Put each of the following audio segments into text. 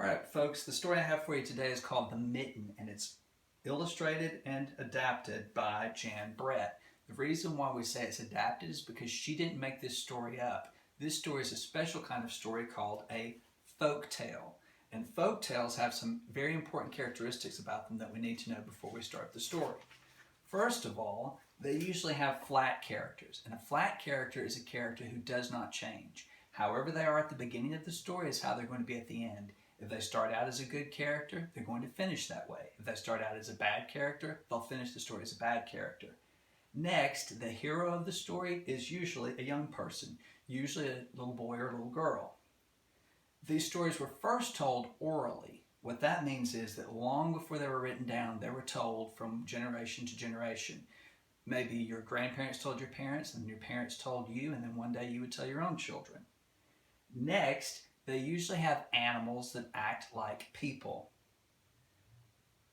All right, folks, the story I have for you today is called The Mitten, and it's illustrated and adapted by Jan Brett. The reason why we say it's adapted is because she didn't make this story up. This story is a special kind of story called a folk tale. And folk tales have some very important characteristics about them that we need to know before we start the story. First of all, they usually have flat characters, and a flat character is a character who does not change. However they are at the beginning of the story is how they're going to be at the end. If they start out as a good character, they're going to finish that way. If they start out as a bad character, they'll finish the story as a bad character. Next, the hero of the story is usually a young person, usually a little boy or a little girl. These stories were first told orally. What that means is that long before they were written down, they were told from generation to generation. Maybe your grandparents told your parents, and your parents told you, and then one day you would tell your own children. Next, they usually have animals that act like people.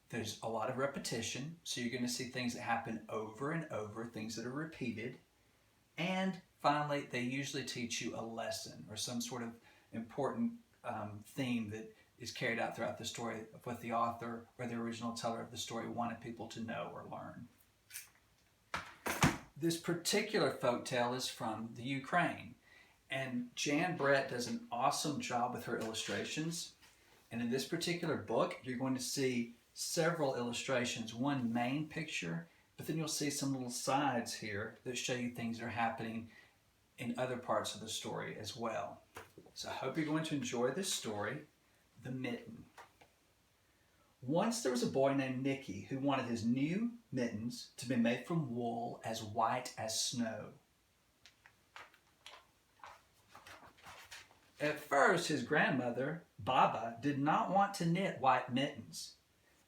There's a lot of repetition, so you're going to see things that happen over and over, things that are repeated. And finally, they usually teach you a lesson or some sort of important theme that is carried out throughout the story of what the author or the original teller of the story wanted people to know or learn. This particular folktale is from the Ukraine. And Jan Brett does an awesome job with her illustrations. And in this particular book, you're going to see several illustrations, one main picture, but then you'll see some little sides here that show you things that are happening in other parts of the story as well. So I hope you're going to enjoy this story, The Mitten. Once there was a boy named Nicky who wanted his new mittens to be made from wool as white as snow. At first, his grandmother, Baba, did not want to knit white mittens.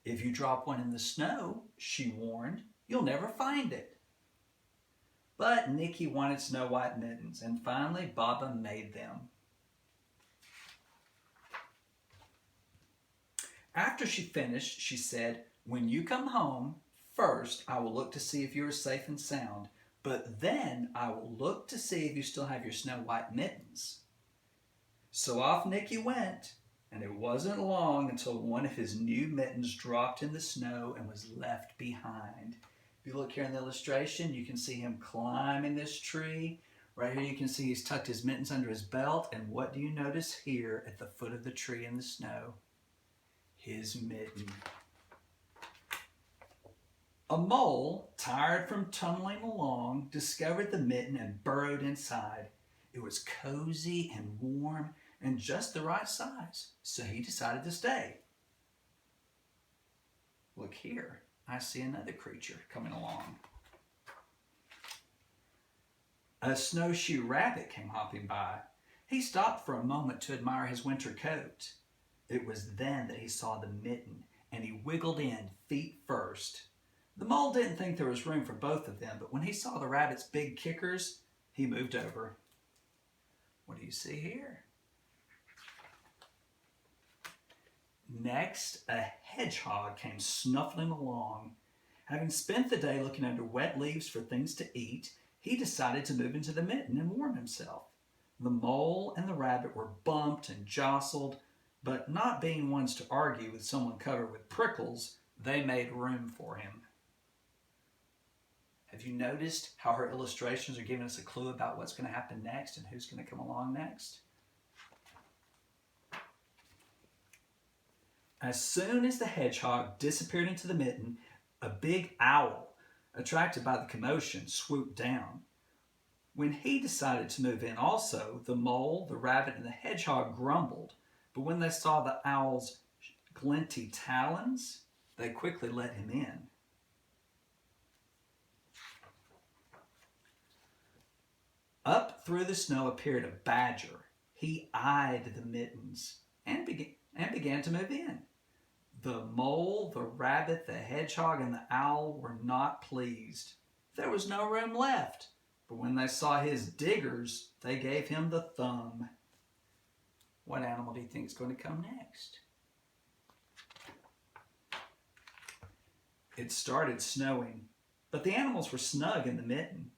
If you drop one in the snow, she warned, you'll never find it. But Nicky wanted snow white mittens, and finally Baba made them. After she finished, she said, when you come home, first I will look to see if you are safe and sound, but then I will look to see if you still have your snow white mittens. So off Nicky went, and it wasn't long until one of his new mittens dropped in the snow and was left behind. If you look here in the illustration, you can see him climbing this tree. Right here you can see he's tucked his mittens under his belt, and what do you notice here at the foot of the tree in the snow? His mitten. A mole, tired from tumbling along, discovered the mitten and burrowed inside. It was cozy and warm and just the right size, so he decided to stay. Look here, I see another creature coming along. A snowshoe rabbit came hopping by. He stopped for a moment to admire his winter coat. It was then that he saw the mitten, and he wiggled in feet first. The mole didn't think there was room for both of them, but when he saw the rabbit's big kickers, he moved over. What do you see here? Next, a hedgehog came snuffling along. Having spent the day looking under wet leaves for things to eat, he decided to move into the mitten and warm himself. The mole and the rabbit were bumped and jostled, but not being ones to argue with someone covered with prickles, they made room for him. Have you noticed how her illustrations are giving us a clue about what's going to happen next and who's going to come along next? As soon as the hedgehog disappeared into the mitten, a big owl, attracted by the commotion, swooped down. When he decided to move in also, the mole, the rabbit, and the hedgehog grumbled, but when they saw the owl's glinty talons, they quickly let him in. Up through the snow appeared a badger. He eyed the mittens and began to move in. The mole, the rabbit, the hedgehog, and the owl were not pleased. There was no room left, but when they saw his diggers, they gave him the thumb. What animal do you think is going to come next? It started snowing, but the animals were snug in the mitten.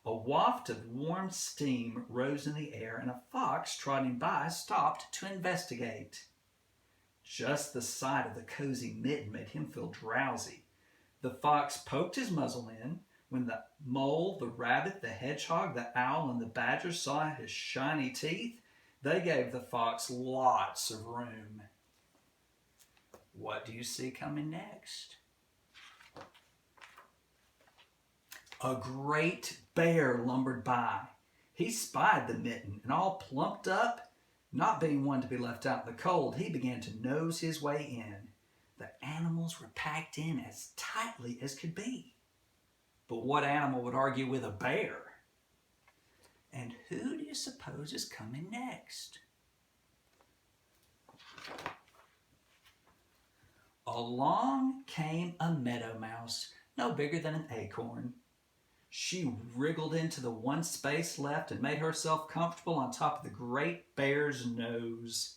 A waft of warm steam rose in the air, and a fox trotting by stopped to investigate. Just the sight of the cozy mitten made him feel drowsy. The fox poked his muzzle in. When the mole, the rabbit, the hedgehog, the owl, and the badger saw his shiny teeth, they gave the fox lots of room. What do you see coming next? A great bear lumbered by. He spied the mitten, and all plumped up, not being one to be left out in the cold, he began to nose his way in. The animals were packed in as tightly as could be. But what animal would argue with a bear? And who do you suppose is coming next? Along came a meadow mouse, no bigger than an acorn. She wriggled into the one space left and made herself comfortable on top of the great bear's nose.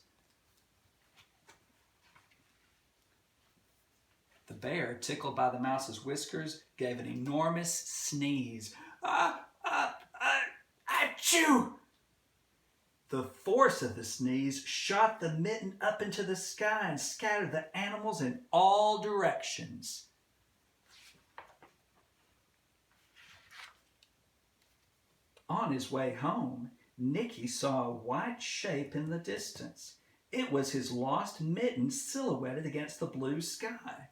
The bear, tickled by the mouse's whiskers, gave an enormous sneeze. Achoo! The force of the sneeze shot the mitten up into the sky and scattered the animals in all directions. On his way home, Nicky saw a white shape in the distance. It was his lost mitten silhouetted against the blue sky.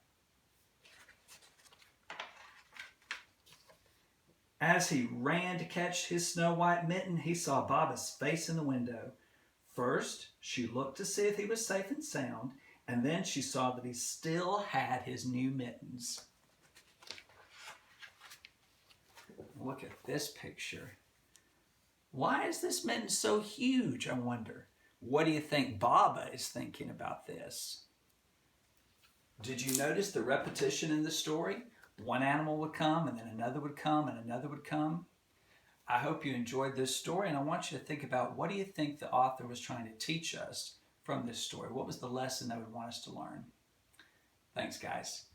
As he ran to catch his snow-white mitten, he saw Baba's face in the window. First, she looked to see if he was safe and sound, and then she saw that he still had his new mittens. Look at this picture. Why is this mitten so huge, I wonder? What do you think Baba is thinking about this? Did you notice the repetition in the story? One animal would come, and then another would come, and another would come. I hope you enjoyed this story, and I want you to think about, what do you think the author was trying to teach us from this story? What was the lesson they would want us to learn? Thanks, guys.